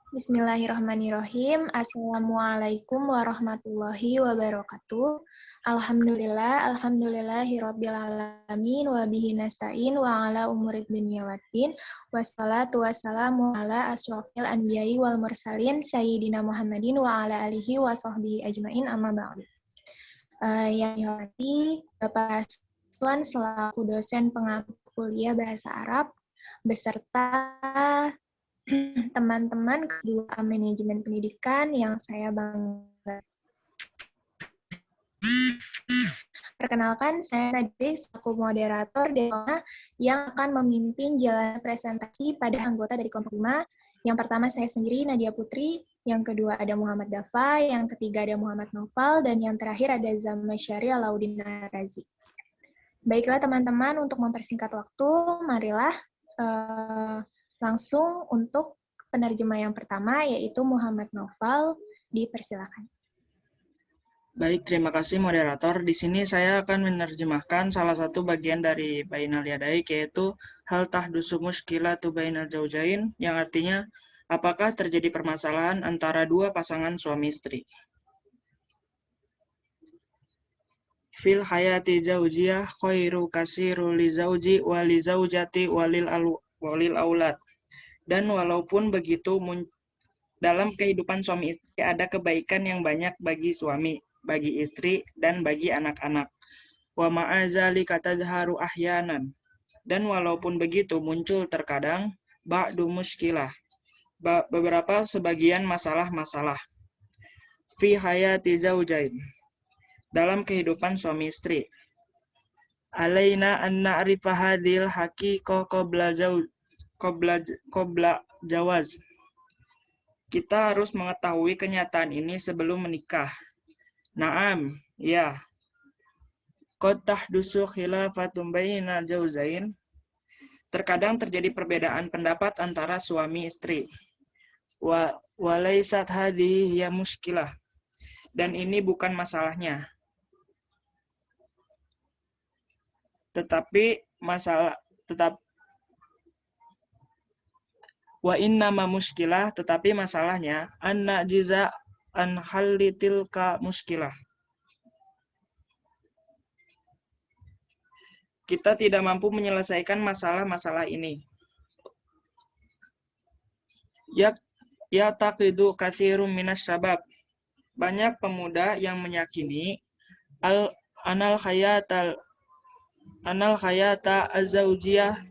Bismillahirrahmanirrahim. Assalamualaikum warahmatullahi wabarakatuh. Alhamdulillahirabbil alamin wa bihi nasta'in wa ala umurid dunya waddin. Wassalatu wassalamu ala asyrofil anbiya'i wal mursalin sayyidina Muhammadin wa ala alihi wa sahbihi ajmain amma ba'du. Yang dihormati Bapak Aswan selaku dosen pengampu kuliah Bahasa Arab beserta teman-teman kedua manajemen pendidikan yang saya bangga. Perkenalkan, saya Nadia selaku moderator Delona yang akan memimpin jalan presentasi pada anggota dari kelompok 5. Yang pertama saya sendiri, Nadia Putri. Yang kedua ada Muhammad Dafa, yang ketiga ada Muhammad Noval, dan yang terakhir ada Zama Syari Alauddin Razi. Baiklah teman-teman, untuk mempersingkat waktu, marilah langsung untuk penerjemah yang pertama, yaitu Muhammad Noval, dipersilakan. Baik, terima kasih moderator. Di sini saya akan menerjemahkan salah satu bagian dari Bainal Yadaik, yaitu hal tahdusu muskilatu bainal zaujain, yang artinya apakah terjadi permasalahan antara dua pasangan suami istri. Fil hayati zaujiyah khairu kasiru li zauji wa li zaujati walil aulad. Dan walaupun begitu, dalam kehidupan suami istri ada kebaikan yang banyak bagi suami, bagi istri, dan bagi anak-anak. Wa ma'azalika tadharu ahyanan. Dan walaupun begitu muncul terkadang ba'du muskilah, beberapa sebagian masalah-masalah. Fi hayati zaujain, dalam kehidupan suami istri. Alaina an na'rifa hadhil haqiqah qabla jawaz. Kita harus mengetahui kenyataan ini sebelum menikah. Naam, ya. Qad tahdusu khilafatun bainal jauzain. Terkadang terjadi perbedaan pendapat antara suami istri. Wa laysat hadhihi ya muskilah. Dan ini bukan masalahnya. Wa inna ma muskilah, tetapi masalahnya anna jiza an hallitilka muskilah. Kita tidak mampu menyelesaikan masalah-masalah ini. Ya taqidu katsirum minas sabab. Banyak pemuda yang meyakini anal khayata az-zaujiyah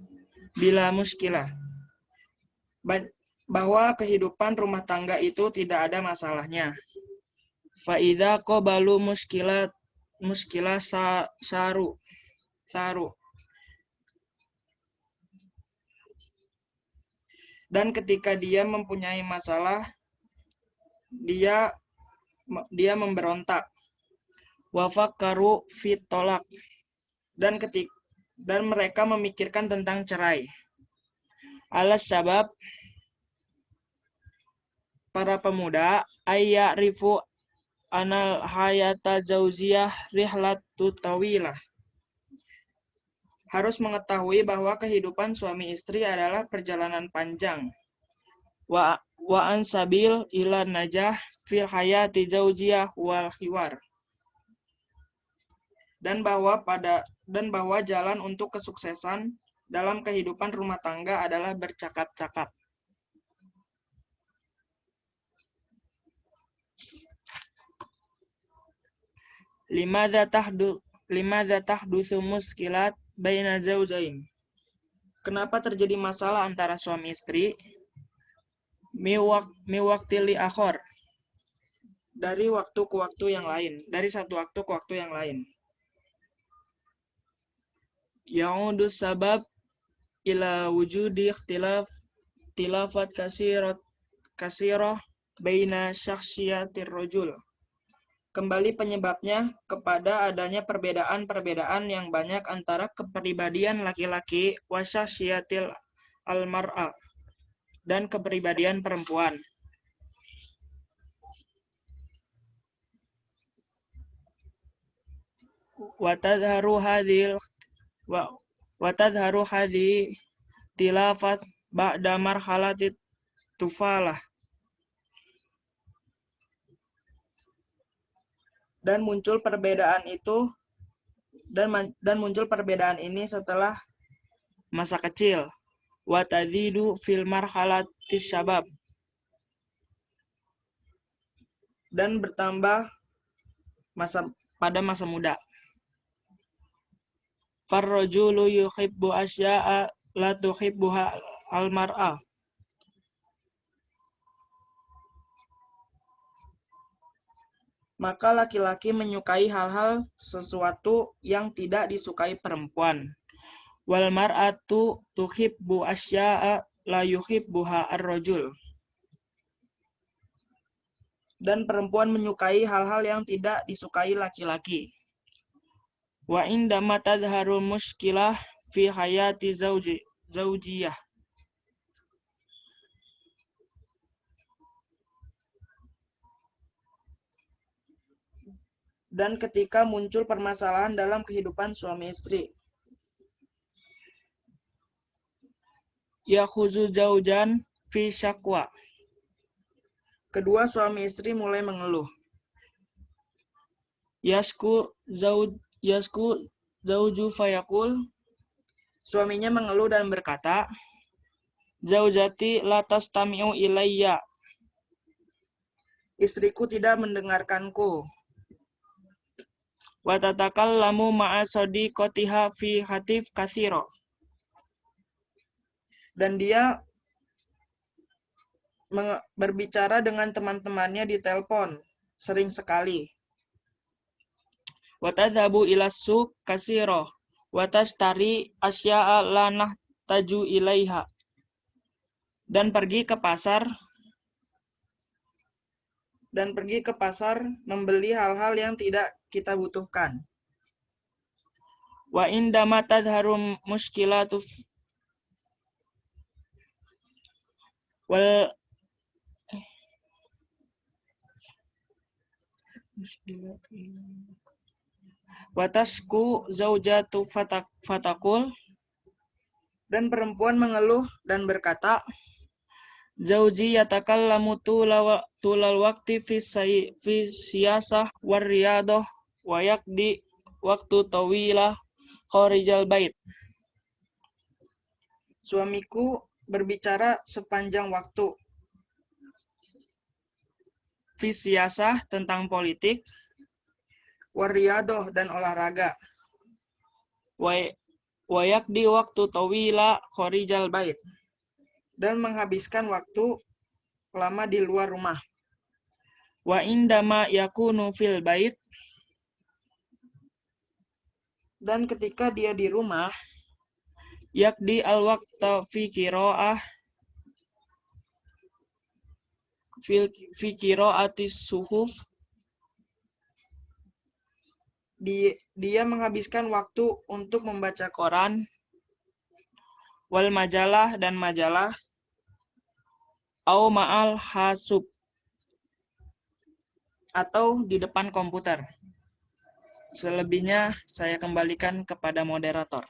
bila muskilah. Bahwa kehidupan rumah tangga itu tidak ada masalahnya. Fa'idha qabalu muskilah saru. Dan ketika dia mempunyai masalah, dia memberontak. Wa fakkaru fit tolak. Dan mereka memikirkan tentang cerai. Alas sabab, para pemuda ayyarifu anal hayata zaujiyah rihlatu tawilah. Harus mengetahui bahwa kehidupan suami istri adalah perjalanan panjang. Wa ansabil ila najah fil hayati zaujiyah wal khiwar. Dan bahwa jalan untuk kesuksesan dalam kehidupan rumah tangga adalah bercakap-cakap. Limadza tahdutsu muskilat baina zaujain. Kenapa terjadi masalah antara suami istri? Miwakti li akhor. Dari waktu ke waktu yang lain, dari satu waktu ke waktu yang lain. Ya'udu sabab ila wujudi tilafat kasirah baina syakhsiyatir rajul. Kembali penyebabnya kepada adanya perbedaan-perbedaan yang banyak antara kepribadian laki-laki wa syakhsiyatil almar'a dan kepribadian perempuan. Wa tadharu hadhi tilafat ba'da marhalatit tufalah. Dan muncul perbedaan ini setelah masa kecil. Wa tazidu fil marhalatis syabab. Dan bertambah pada masa muda. Farrajulu yuhibbu asya'a la tuhibbuha al-mar'ah. Maka laki-laki menyukai hal-hal sesuatu yang tidak disukai perempuan. Wal mar'atu tuhibbu asya'a la yuhibbuha ar-rajul. Dan perempuan menyukai hal-hal yang tidak disukai laki-laki. Wa indama tadharul muskilah fi hayati zaujiyah. Dan ketika muncul permasalahan dalam kehidupan suami istri. Yakhuzu zaujan fi syakwa. Kedua suami istri mulai mengeluh. Yasku zauju fayaqul. Suaminya mengeluh dan berkata, Zaujati la tastami'u ilayya. Istriku tidak mendengarkanku. Wa tatakallamu ma'a sadiqatiha fi hatif katsira. Dan dia berbicara dengan teman-temannya di telepon sering sekali. Wa tadhabu ila suq katsira wa tashtari asya'a la nahtaju ilaiha. Dan pergi ke pasar membeli hal-hal yang tidak kita butuhkan. Wa indama tadharu muskilatu wal watasku zaujatu fatakul. Dan perempuan mengeluh dan berkata, Zauji yatakallamu tulal waqti fi siyasah war riyadah wa yaqdi waktu tawilah kharijal bait. Suamiku berbicara sepanjang waktu. Fi siyasah tentang politik, war riyadah dan olahraga. Wa yaqdi waktu tawilah kharijal bait. Dan menghabiskan waktu lama di luar rumah. Wa indama yakunu fil bait. Dan ketika dia di rumah, yakdi al-waqta fi qira'atis suhuf. Dia menghabiskan waktu untuk membaca koran, wal majalah dan majalah, au ma'al hasub atau di depan komputer. Selebihnya saya kembalikan kepada moderator.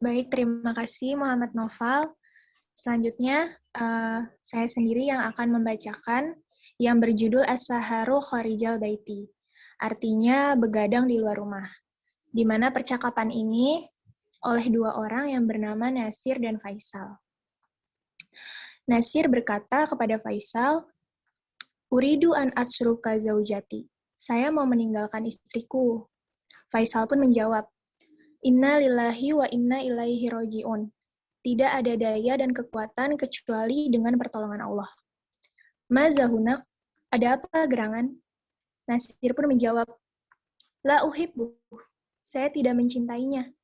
Baik, terima kasih Muhammad Noval. Selanjutnya, saya sendiri yang akan membacakan yang berjudul As-Saharu Kharijal Baiti. Artinya begadang di luar rumah. Di mana percakapan ini oleh dua orang yang bernama Nasir dan Faisal. Nasir berkata kepada Faisal, Uridu an atsruka zaujati. Saya mau meninggalkan istriku. Faisal pun menjawab, Inna lillahi wa inna ilaihi roji'un. Tidak ada daya dan kekuatan kecuali dengan pertolongan Allah. Mazahunak, ada apa gerangan? Nasir pun menjawab, La uhibbu. Saya tidak mencintainya.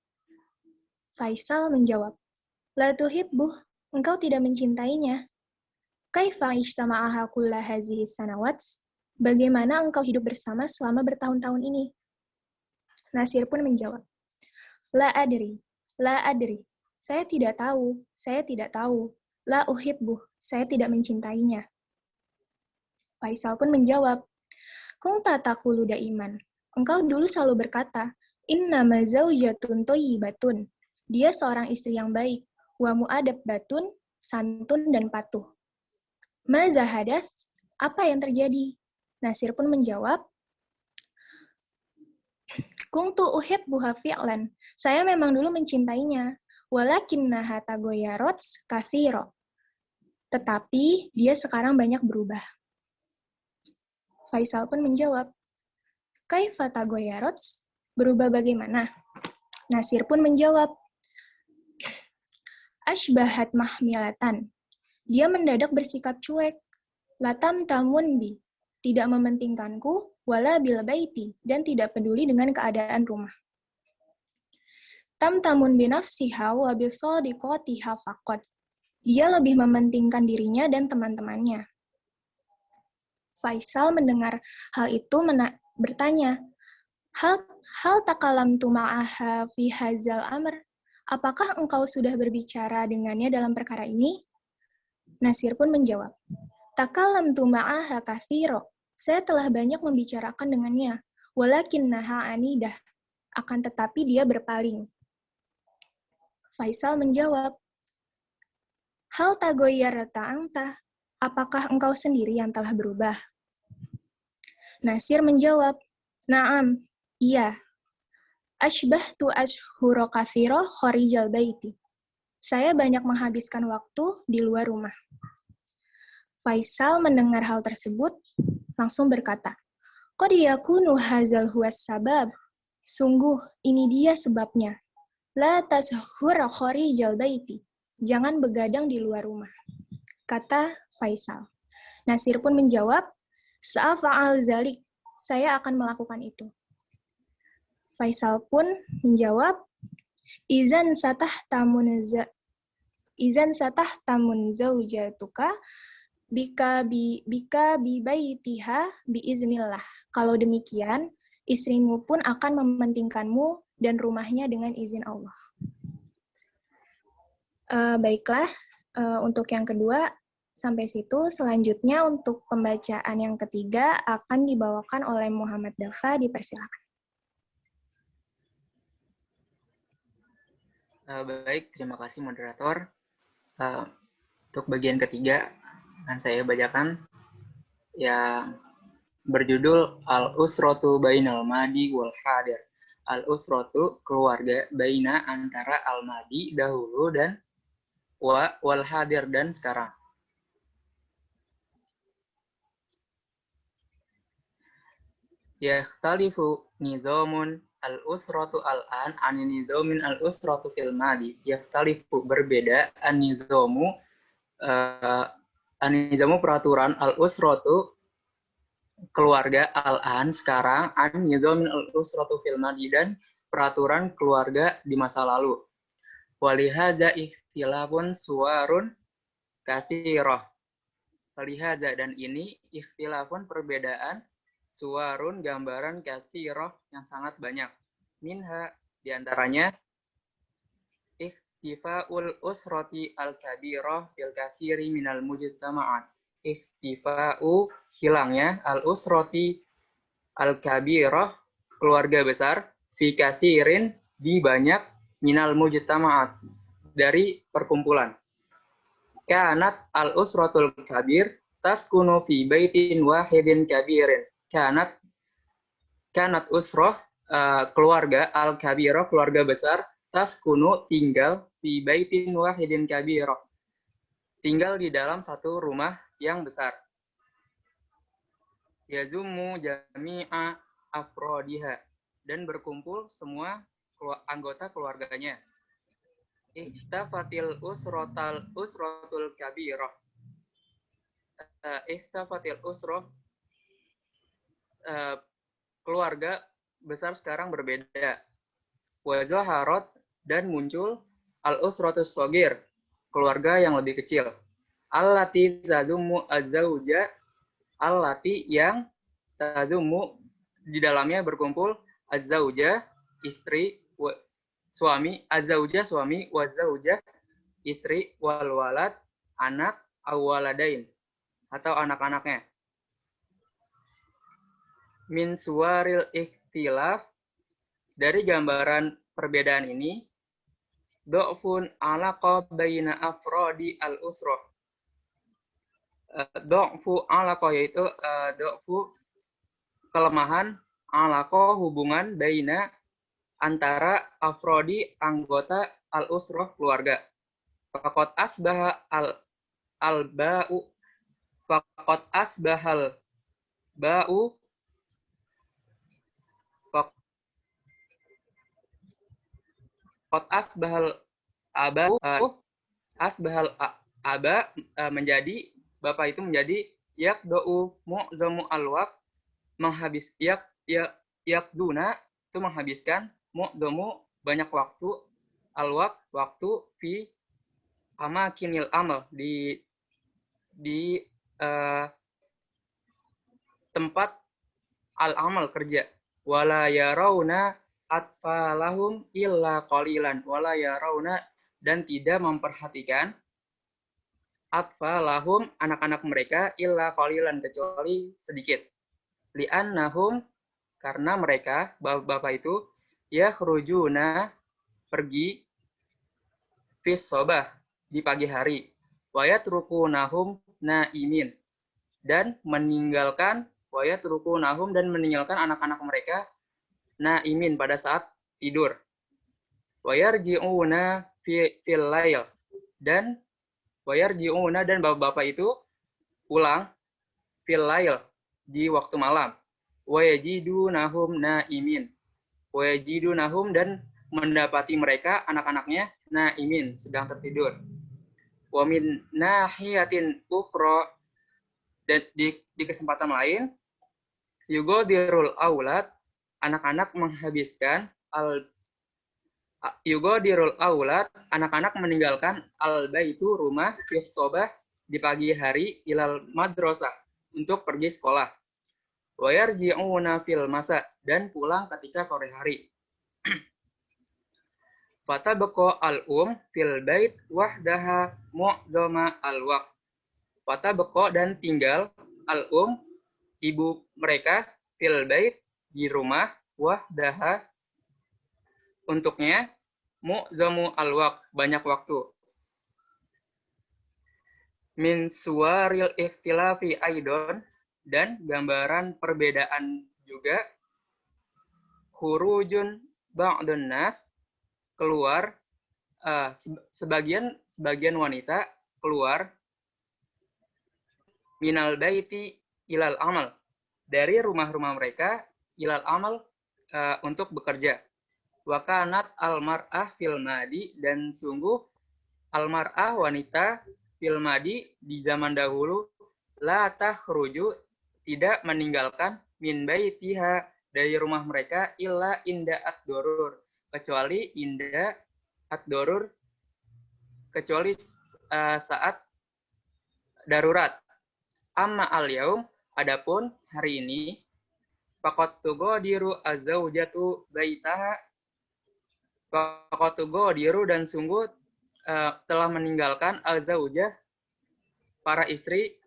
Faisal menjawab, La tuhibbu. Engkau tidak mencintainya. Kaifa ijtama'aha kulla hazihi sanawat? Bagaimana engkau hidup bersama selama bertahun-tahun ini? Nasir pun menjawab, La adri. Saya tidak tahu. La uhibbu. Saya tidak mencintainya. Faisal pun menjawab, Kunta taqulu daiman. Engkau dulu selalu berkata, Innama zaujatun thayyibatun. Dia seorang istri yang baik. Wa mu'adab batun, santun dan patuh. Maza hadas? Apa yang terjadi? Nasir pun menjawab, Kuntu uhibbuha fi'lan. Saya memang dulu mencintainya. Walakinnaha tagoyarots kathiro. Tetapi dia sekarang banyak berubah. Faisal pun menjawab, Kaifa tagoyarots? Berubah bagaimana? Nasir pun menjawab, Ashbahat mahmilatan. Dia mendadak bersikap cuek. Latam tamun bi. Tidak mementingkanku, wala bil baiti, dan tidak peduli dengan keadaan rumah. Tam tamun binafsiha wa bisadiqatiha faqad. Dia lebih mementingkan dirinya dan teman-temannya. Faisal mendengar hal itu bertanya, Hal takalamtu ma'aha fi hazal amr? Apakah engkau sudah berbicara dengannya dalam perkara ini? Nasir pun menjawab, Takalamtu ma'aha katsiro. Saya telah banyak membicarakan dengannya. Walakinnaha anidah. Akan tetapi dia berpaling. Faisal menjawab, Hal tagoyyarta anta? Apakah engkau sendiri yang telah berubah? Nasir menjawab, Naam, iya. Ashbahtu ashhuro katsiro khorijal baiti. Saya banyak menghabiskan waktu di luar rumah. Faisal mendengar hal tersebut, langsung berkata, Qad yakunu hazal huwas sabab. Sungguh, ini dia sebabnya. La tashhur khorijal baiti. Jangan begadang di luar rumah. Kata Faisal. Nasir pun menjawab, Sa'afa'al zalik. Saya akan melakukan itu. Faisal pun menjawab, Izan satah tamun zaujatuka bika bibaitiha biiznillah. Kalau demikian, istrimu pun akan mementingkanmu dan rumahnya dengan izin Allah. Baiklah, untuk yang kedua sampai situ. Selanjutnya untuk pembacaan yang ketiga akan dibawakan oleh Muhammad Dafa. Dipersilakan. Baik, terima kasih moderator. Untuk bagian ketiga akan saya bacakan yang berjudul Al-Usratu Bainal Madi wal Hadir. Al-Usratu keluarga baina antara al-madi dahulu dan wal hadir dan sekarang. Yakhtalifu nizamun al-usratu al-an ani nizamin al-usratu fil madi. Yakhtalifu berbeda an-nizamu peraturan al-usratu keluarga al-an sekarang an nizamin al-usratu fil madi dan peraturan keluarga di masa lalu. Walihadza ikhtilafun suwarun katsirah. Walihadza dan ini ikhtilafun perbedaan suwarun gambaran katsirah yang sangat banyak. Minha diantaranya ikhtifa'ul usrati al-kabirah fil kasiri minal mujtama'at. Ikhtifa'u hilangnya al-usrati al-kabirah keluarga besar fi kasirin di banyak minal mujtama'at dari perkumpulan. Kanat al-usratul kabir taskunu fi baitin wahidin kabirin. Kanat usrah keluarga al-kabirah keluarga besar taskunu tinggal fi baitin wahidin kabirah. Tinggal di dalam satu rumah yang besar. Yazummu jami'a afrodiha dan berkumpul semua anggota keluarganya. Ikhtafatil usratul kabirah. Ikhtafatil usrah keluarga besar sekarang berbeda. Wa zaharat dan muncul al-usratus shagir, keluarga yang lebih kecil. Allati tadummu az-zauja, allati yang tadummu di dalamnya berkumpul az-zauja istri, suami, az-zauja suami, wa zaujah istri, wal walad anak, awaladain atau anak-anaknya. Min suwaril ikhtilaf dari gambaran perbedaan ini dha'fun alaqa baina afrodi al-usrah. Do'fu alaqah, yaitu do'fu kelemahan, alaqah hubungan, baina antara afrodi anggota al-usrah keluarga. Faqad asbaha al-ba'u faqad asbahal ba'u faqad asbahal aba'u asbahal aba menjadi bapak itu menjadi yakda'u mu'zamu alwaq menghabis yakduna itu menghabiskan mu'zamu banyak waktu alwaq waktu fi amakinil amal di tempat al-amal kerja. Wala yarawna atfalahum illa qalilan. Wala yarawna dan tidak memperhatikan atfalahum anak-anak mereka illa qalilan kecuali sedikit. Li'annahum karena mereka bapak itu yakhrujuna pergi fis sobah di pagi hari. Wa yatrukunahum naimin dan meninggalkan anak-anak mereka naimin pada saat tidur. Wa yarji'una fil lail dan bapak-bapak itu pulang fil lail di waktu malam. Wa yajidunahum naimin. Wa yajidunahum dan mendapati mereka anak-anaknya naimin sedang tertidur. Wa min nahiyatin ukhra dan di kesempatan lain yugodirul aulad anak-anak menghabiskan anak-anak meninggalkan al-baitu rumah fis sobah di pagi hari ilal madrasah untuk pergi sekolah. Wa yarji'una fil masa dan pulang ketika sore hari. Fatabqa al-um fil bait wahdaha mu'dhama al-waqt. Fatabqa dan tinggal al-um ibu mereka fil bait di rumah wahdaha untuknya mu'dhamu al-waqt banyak waktu. Min suwaril ikhtilafi aidon dan gambaran perbedaan juga khurujun ba'dun nas keluar sebagian wanita keluar minal baiti ilal amal dari rumah-rumah mereka ilal amal untuk bekerja. Wa kanat al mar'ah fil madi dan sungguh al mar'ah wanita fil madi di zaman dahulu la takhruju tidak meninggalkan min baitiha dari rumah mereka illa inda ad-durur kecuali inda ad-durur kecuali saat darurat. Amma al-yaum adapun hari ini faqad tughadiru az-zaujatu baitaha faqad tughadiru dan sungguh telah meninggalkan az-zaujah para istri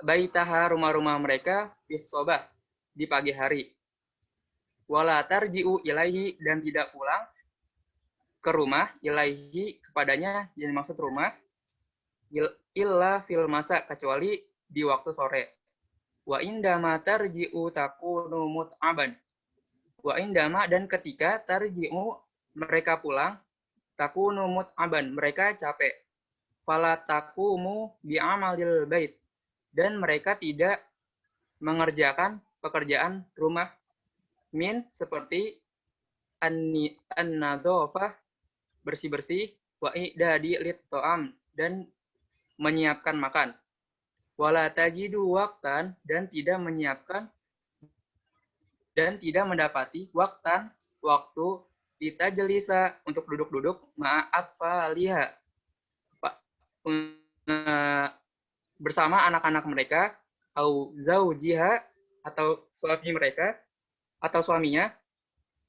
baitaha rumah-rumah mereka fis sobah di pagi hari. Wala tarji'u ilaihi dan tidak pulang ke rumah ilaihi kepadanya yang dimaksud rumah illa fil masa kecuali di waktu sore. Wa indama tarji'u takunu mut'aban. Wa indama dan ketika tarji'u mereka pulang takunu mut'aban mereka capek. Fala taqumu bi'amalil bait dan mereka tidak mengerjakan pekerjaan rumah min seperti an-nadhafah bersih-bersih wa i'dadi lit-ta'am dan menyiapkan makan. Wala tajidu waqtan dan tidak menyiapkan dan tidak mendapati waktu litajlisa untuk duduk-duduk ma'at faliha bersama anak-anak mereka au zaujiha atau suami mereka atau suaminya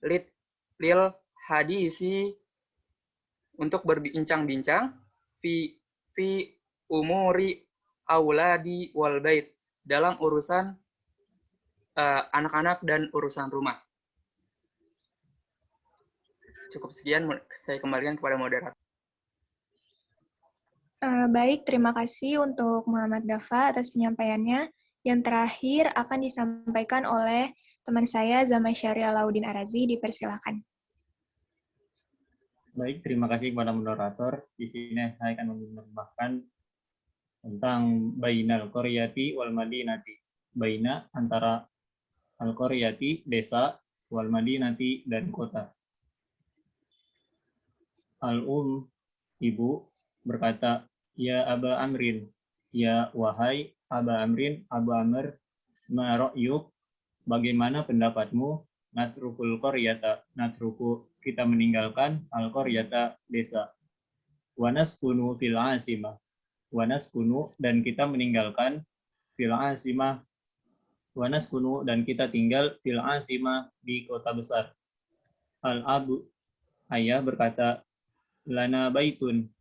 lil hadisi untuk berbincang-bincang fi umuri auladi wal bait dalam urusan anak-anak dan urusan rumah. Cukup sekian, saya kembalikan kepada moderator. Baik, terima kasih untuk Muhammad Dafa atas penyampaiannya. Yang terakhir akan disampaikan oleh teman saya Zamasyari Alauddin Arazi, dipersilakan. Baik, terima kasih kepada moderator. Di sini saya akan menambahkan tentang bainal qaryati wal madinati. Baina antara al-qaryati desa wal madinati dan kota. Al-um ibu berkata, ya Aba Amrin, ya wahai Aba Amrin, Abu Amr, ma ra'yuk, bagaimana pendapatmu? Natrukul qaryata, natruku kita meninggalkan al-qaryata desa. Wanaskunu fil asimah, wanaskunu dan kita meninggalkan fil asimah, wanaskunu dan kita tinggal fil asimah di kota besar. Al-abu ayah berkata, lana baitun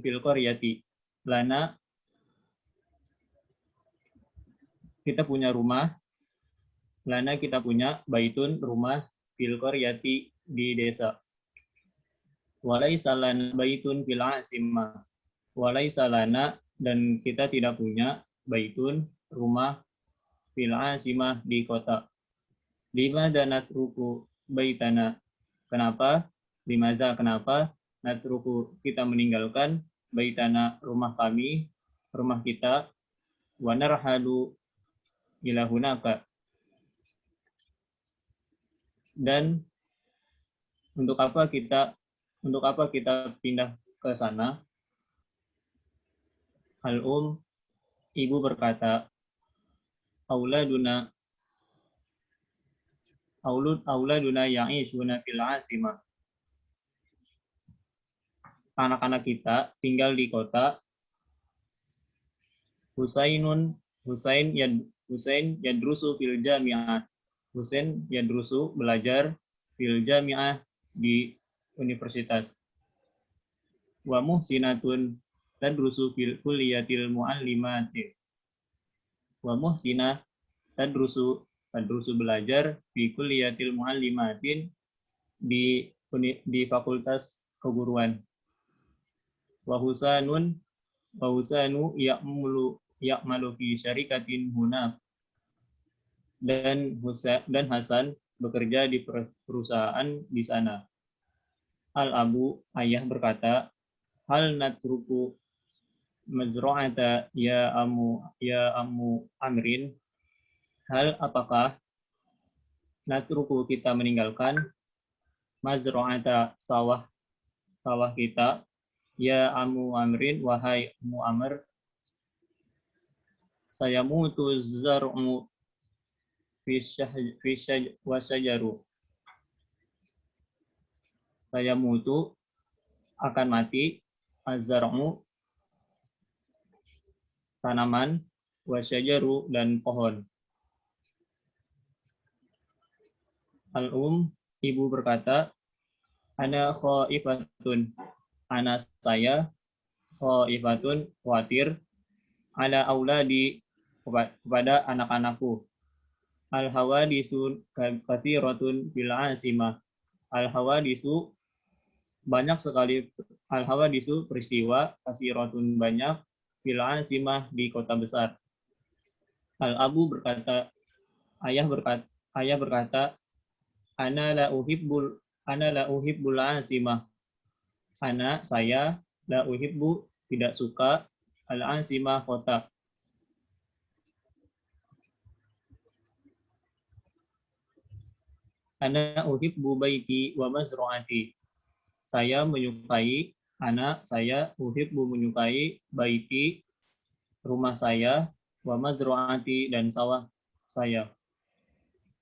fil qaryati, lana kita punya rumah, lana kita punya baitun rumah fil qaryati di desa. Walaisa lana baitun fil asimah, walaisa lana dan kita tidak punya baitun rumah fil asimah di kota. Limadza natruku baitana, kenapa? Limadza kenapa? Natruku kita meninggalkan baitana rumah kami, rumah kita, wa narhalu ila hunaka, dan untuk apa kita pindah ke sana? Al-um ibu berkata, auladuna ya'ishuna fil asimah, anak-anak kita tinggal di kota. Husain yadrusu fil jami'ah, Husain yadrusu belajar fil jami'ah di universitas. Wa muhsinatun tadrusu fil kulliyatil muallimati, wa muhsinah tadrusu belajar fi kulliyatil muallimatin di fakultas keguruan. Wa husanu ya'malu fi syarikatin hunak, dan Hasan bekerja di perusahaan di sana. Al-abu ayah berkata, hal natruku mazra'ata ya ammu amrin, hal apakah natruku kita meninggalkan mazra'ata sawah kita, ya ammu amrin wahai ammu amr, saya mutu zar'u fi wasajaru, saya mutu akan mati, az-zar'u tanaman, wasyajaru dan pohon. Al-um ibu berkata, ana khaifatun, ana saya, khaifatun khawatir, ala auladi kepada anak-anakku. Al-hawadisu katsiratun fil asimah, al-hawadisu banyak sekali, al-hawadisu peristiwa, katsiratun banyak, fil asimah di kota besar. Al-abu berkata, ayah berkata, ana la uhibbul asimah, saya la uhibbu tidak suka al-asimah kota. Ana uhibbu baiti wa mazra'ati, saya menyukai saya uhibbu menyukai baiti rumah saya, wa mazra'ati dan sawah saya.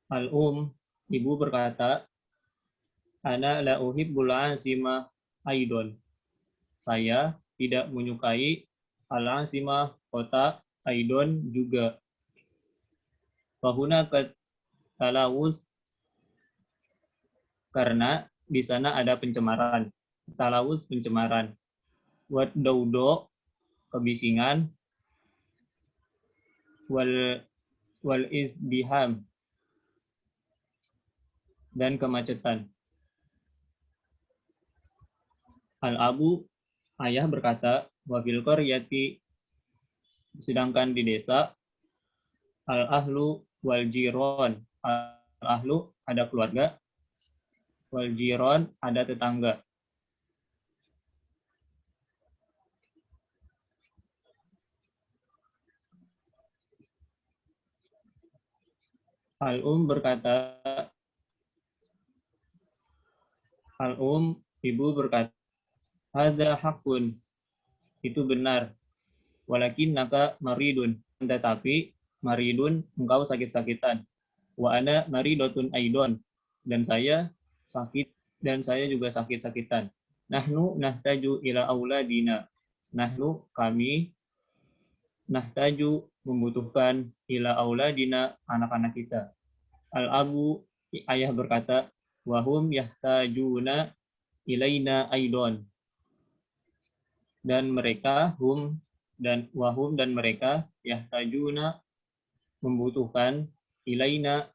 Al-um ibu berkata, ana la uhibbul asimah aidon, saya tidak menyukai al-asimah kota aidon juga. Fahuna talawuz, karena di sana ada pencemaran. Talawuz pencemaran. Wat daudo kebisingan. Wal izdiham dan kemacetan. Al-abu Ayah berkata, wa fil qaryati, sedangkan di desa, al ahlu wal jiron. Al ahlu ada keluarga, wal jiron ada tetangga. Berkata, ibu berkata, hadza hakun, itu benar. Walakin naka maridun, tetapi maridun engkau sakit-sakitan. Wa ana maridotun aidon, dan saya sakit, dan saya juga sakit-sakitan. Nahnu nahtaju ila auladina. Nahnu kami nahtaju membutuhkan ila auladina anak-anak kita. Al-abu ayah berkata, wahum yahtajuna ilaina aidon, dan mereka wahum dan mereka yahtajuna membutuhkan ilaina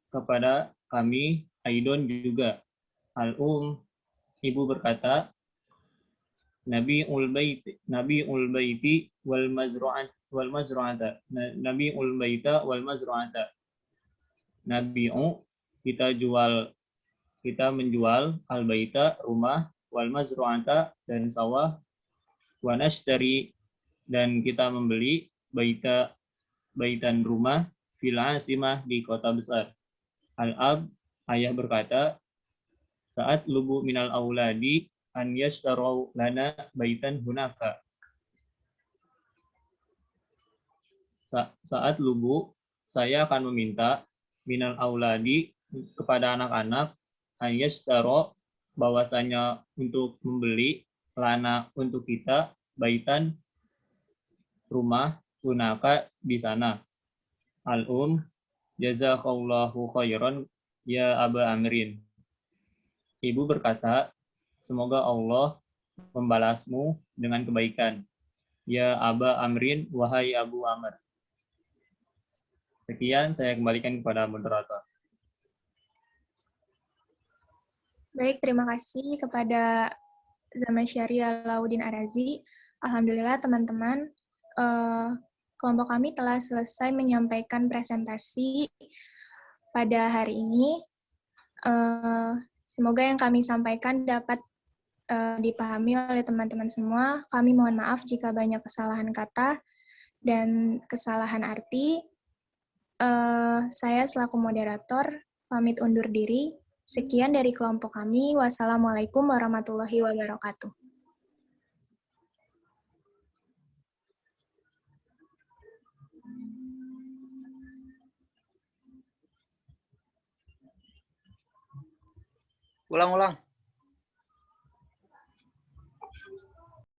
kepada kami aidon juga. Ibu berkata, Nabi baiti wal mazru'ata. Nabiul baita wal mazru'ata. Nabi'u kita menjual al baita rumah, wal mazru'ata dan sawah, wa nashtari dan kita membeli baitan rumah, fil asimah di kota besar. Al-ab ayah berkata, saat lubu minal auladi an yashtarau lana baitan hunaka. Saat lubu saya akan meminta minal auladi kepada anak-anak an yashtaro bahwasanya untuk membeli lana untuk kita baitan rumah hunaka di sana. Jazakallahu khairan ya Aba Amrin. Ibu berkata, semoga Allah membalasmu dengan kebaikan. Ya Aba Amrin, wahai Abu Amr. Sekian, saya kembalikan kepada moderator. Baik, terima kasih kepada Zamasyari Alauddin Arazi. Alhamdulillah teman-teman, kelompok kami telah selesai menyampaikan presentasi pada hari ini. Semoga yang kami sampaikan dapat dipahami oleh teman-teman semua. Kami mohon maaf jika banyak kesalahan kata dan kesalahan arti. Saya selaku moderator pamit undur diri. Sekian dari kelompok kami. Wassalamualaikum warahmatullahi wabarakatuh. Ulang.